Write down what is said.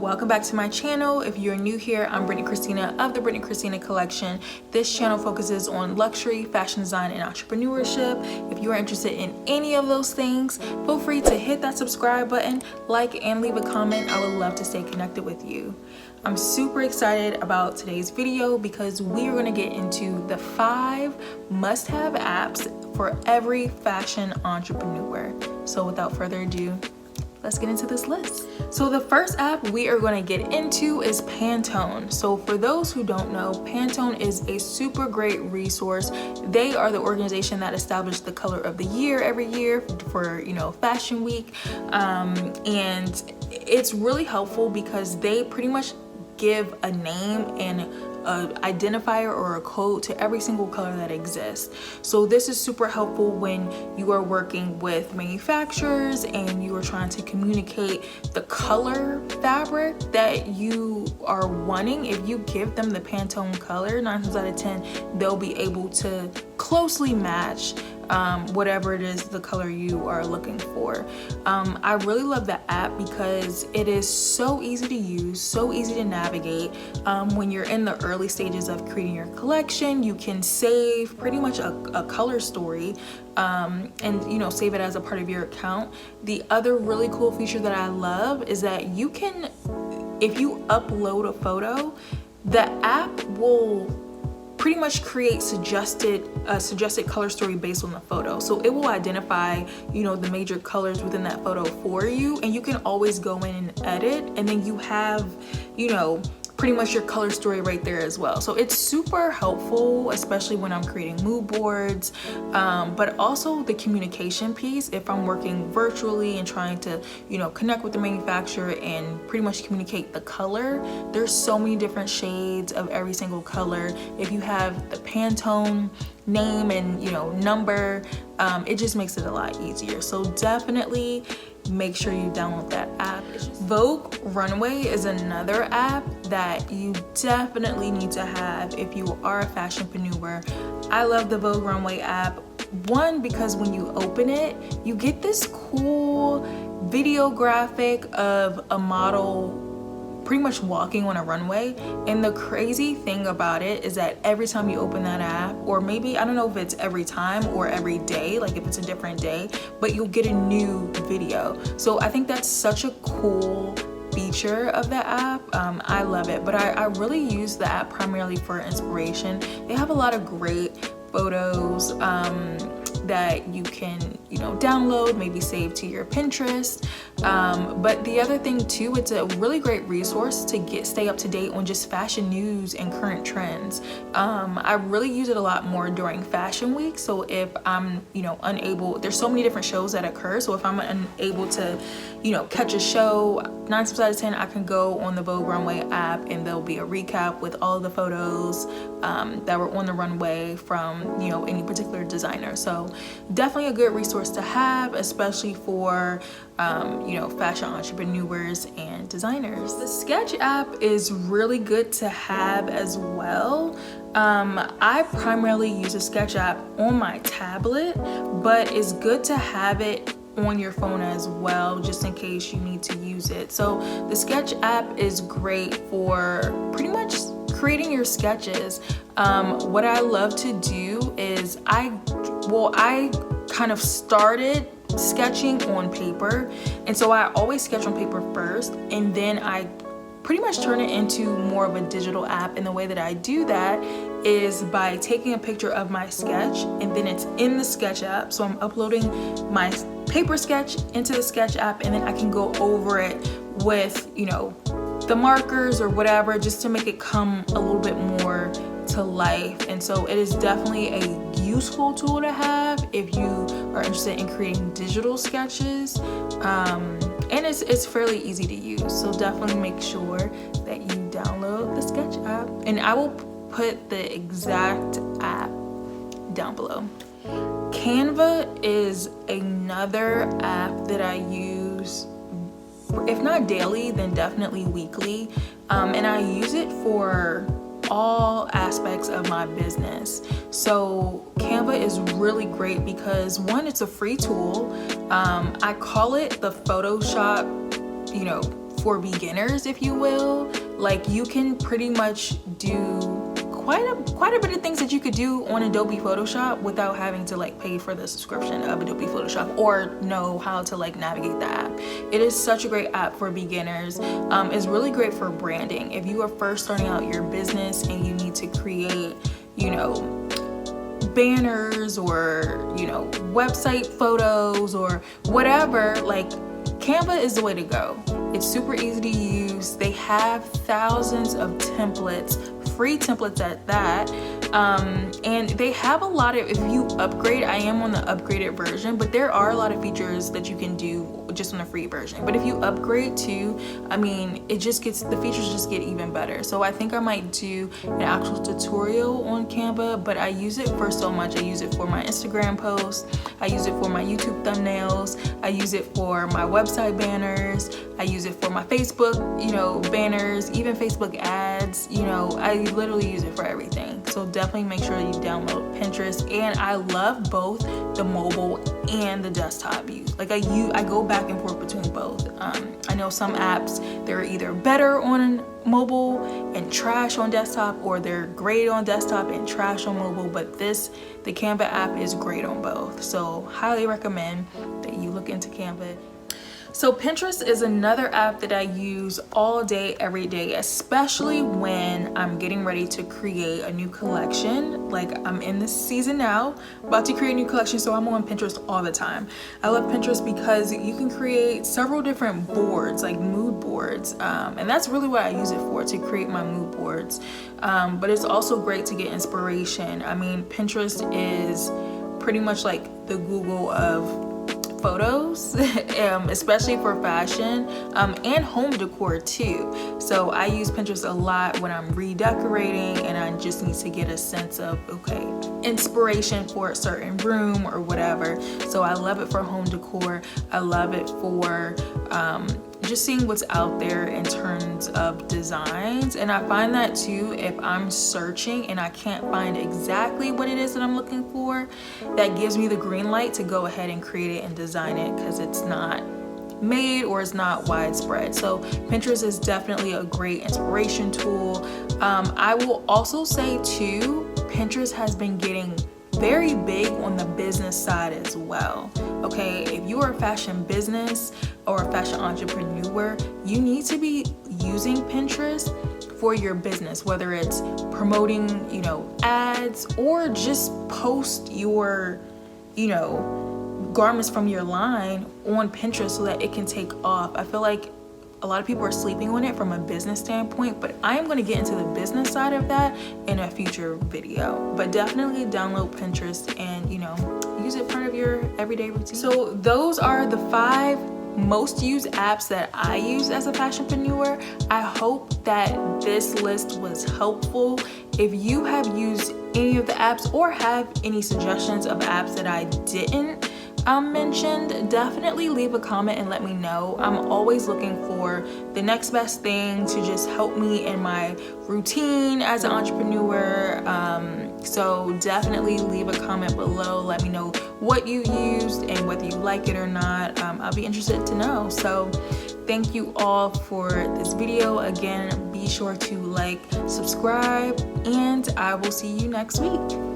Welcome back to my channel. If you're new here, I'm Brittany Christina of the Brittany Christina collection. This channel focuses on luxury, fashion design, and entrepreneurship. If you are interested in any of those things, feel free to hit that subscribe button, like, and leave a comment. I would love to stay connected with you. I'm super excited about today's video because we are going to get into the 5 must-have apps for every fashion entrepreneur. So without further ado, let's get into this list. So the first app we are going to get into is Pantone. So for those who don't know, Pantone is a super great resource. They are the organization that established the color of the year every year for, Fashion Week. And it's really helpful because they pretty much give a name and an identifier or a code to every single color that exists. So this is super helpful when you are working with manufacturers and you are trying to communicate the color fabric that you are wanting. If you give them the Pantone color, 9 times out of 10, they'll be able to closely match whatever it is the color you are looking for. I really love the app because it is so easy to use, so easy to navigate. When you're in the early stages of creating your collection, you can save pretty much a color story and save it as a part of your account. The other really cool feature that I love is that you can, if you upload a photo, the app will pretty much create suggested color story based on the photo. So it will identify, the major colors within that photo for you, and you can always go in and edit, and then you have, pretty much your color story right there as well. So it's super helpful, especially when I'm creating mood boards, but also the communication piece. If I'm working virtually and trying to, connect with the manufacturer and pretty much communicate the color, there's so many different shades of every single color. If you have the Pantone name and, number, it just makes it a lot easier. So definitely make sure you download that app. Vogue Runway is another app that you definitely need to have if you are a fashionpreneur. I love the Vogue Runway app. One, because when you open it, you get this cool video graphic of a model pretty much walking on a runway. And the crazy thing about it is that every time you open that app, or maybe, I don't know if it's every time or every day, like if it's a different day, but you'll get a new video. So I think that's such a cool feature of the app. I love it, but I really use the app primarily for inspiration. They have a lot of great photos that you can download, maybe save to your Pinterest. But the other thing too, it's a really great resource to stay up to date on just fashion news and current trends. I really use it a lot more during Fashion Week. So if I'm unable, there's so many different shows that occur, so if I'm unable to catch a show, 9 times out of 10 I can go on the Vogue Runway app and there'll be a recap with all the photos that were on the runway from any particular designer. So definitely a good resource to have, especially for fashion entrepreneurs and designers. The Sketch app is really good to have as well. I primarily use a Sketch app on my tablet, but it's good to have it on your phone as well, just in case you need to use it. So the Sketch app is great for pretty much creating your sketches. What I love to do is I kind of started sketching on paper, and so I always sketch on paper first, and then I pretty much turn it into more of a digital app. And the way that I do that is by taking a picture of my sketch, and then it's in the Sketch app. So I'm uploading my paper sketch into the Sketch app, and then I can go over it with the markers or whatever, just to make it come a little bit more to life. And so it is definitely a useful tool to have if you are interested in creating digital sketches, and it's fairly easy to use. So definitely make sure that you download the Sketch app, and I will put the exact app down below. Canva is another app that I use, if not daily, then definitely weekly, and I use it for all aspects of my business. So Canva is really great because, one, it's a free tool. I call it the Photoshop, for beginners, if you will. Like, you can pretty much do quite a bit of things that you could do on Adobe Photoshop without having to like pay for the subscription of Adobe Photoshop or know how to like navigate the app. It is such a great app for beginners. It's really great for branding. If you are first starting out your business and you need to create, you know, banners or, you know, website photos or whatever, like Canva is the way to go. It's super easy to use. They have thousands of templates, free templates at that, and they have a lot of, if you upgrade, I am on the upgraded version, but there are a lot of features that you can do just on the free version. But if you upgrade too, I mean, it just gets, the features just get even better. So I think I might do an actual tutorial on Canva, but I use it for so much. I use it for my Instagram posts, I use it for my YouTube thumbnails, I use it for my website banners, I use it for my Facebook, you know, banners, even Facebook ads, you know, I literally use it for everything. So definitely make sure you download Pinterest. And I love both the mobile and the desktop view. Like I go back and forth between both. I know some apps, they're either better on mobile and trash on desktop, or they're great on desktop and trash on mobile, but the Canva app is great on both. So highly recommend that you look into Canva. So Pinterest is another app that I use all day, every day, especially when I'm getting ready to create a new collection. Like I'm in this season now, about to create a new collection, so I'm on Pinterest all the time. I love Pinterest because you can create several different boards, like mood boards, and that's really what I use it for, to create my mood boards. But it's also great to get inspiration. I mean, Pinterest is pretty much like the Google of photos, especially for fashion, and home decor too. So I use Pinterest a lot when I'm redecorating and I just need to get a sense of, okay, inspiration for a certain room or whatever. So I love it for home decor. I love it for just seeing what's out there in terms of designs. And I find that too, if I'm searching and I can't find exactly what it is that I'm looking for, that gives me the green light to go ahead and create it and design it, because it's not made or it's not widespread. So Pinterest is definitely a great inspiration tool. I will also say too, Pinterest has been getting very big on the business side as well. Okay, if you are a fashion business or a fashion entrepreneur, you need to be using Pinterest for your business, whether it's promoting, you know, ads, or just post your, you know, garments from your line on Pinterest so that it can take off. I feel like a lot of people are sleeping on it from a business standpoint, but I am going to get into the business side of that in a future video. But definitely download Pinterest and, you know, use it part of your everyday routine. So those are the 5 most used apps that I use as a fashionpreneur. I hope that this list was helpful. If you have used any of the apps or have any suggestions of apps that I didn't mentioned, definitely leave a comment and let me know. I'm always looking for the next best thing to just help me in my routine as an entrepreneur. So definitely leave a comment below. Let me know what you used and whether you like it or not. I'll be interested to know. So thank you all for this video. Again, be sure to like, subscribe, and I will see you next week.